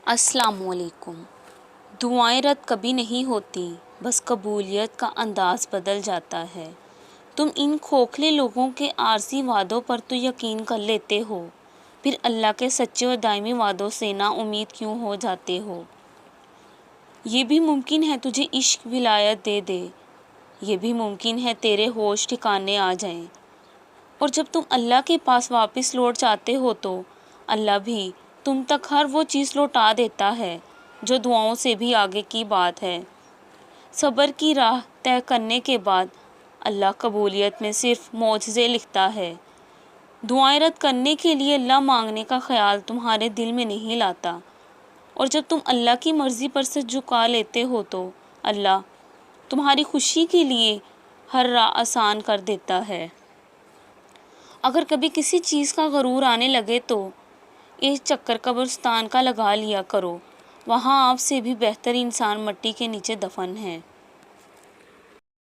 السلام علیکم۔ دعائیں رد کبھی نہیں ہوتی، بس قبولیت کا انداز بدل جاتا ہے۔ تم ان کھوکھلے لوگوں کے عارضی وعدوں پر تو یقین کر لیتے ہو، پھر اللہ کے سچے اور دائمی وعدوں سے نا امید کیوں ہو جاتے ہو؟ یہ بھی ممکن ہے تجھے عشق ولایت دے دے، یہ بھی ممکن ہے تیرے ہوش ٹھکانے آ جائیں، اور جب تم اللہ کے پاس واپس لوٹ جاتے ہو تو اللہ بھی تم تک ہر وہ چیز لوٹا دیتا ہے جو دعاؤں سے بھی آگے کی بات ہے۔ صبر کی راہ طے کرنے کے بعد اللہ قبولیت میں صرف معجزے لکھتا ہے۔ دعائیں رد کرنے کے لیے اللہ مانگنے کا خیال تمہارے دل میں نہیں لاتا، اور جب تم اللہ کی مرضی پر سر جھکا لیتے ہو تو اللہ تمہاری خوشی کے لیے ہر راہ آسان کر دیتا ہے۔ اگر کبھی کسی چیز کا غرور آنے لگے تو ایک چکر قبرستان کا لگا لیا کرو، وہاں آپ سے بھی بہتر انسان مٹی کے نیچے دفن ہے۔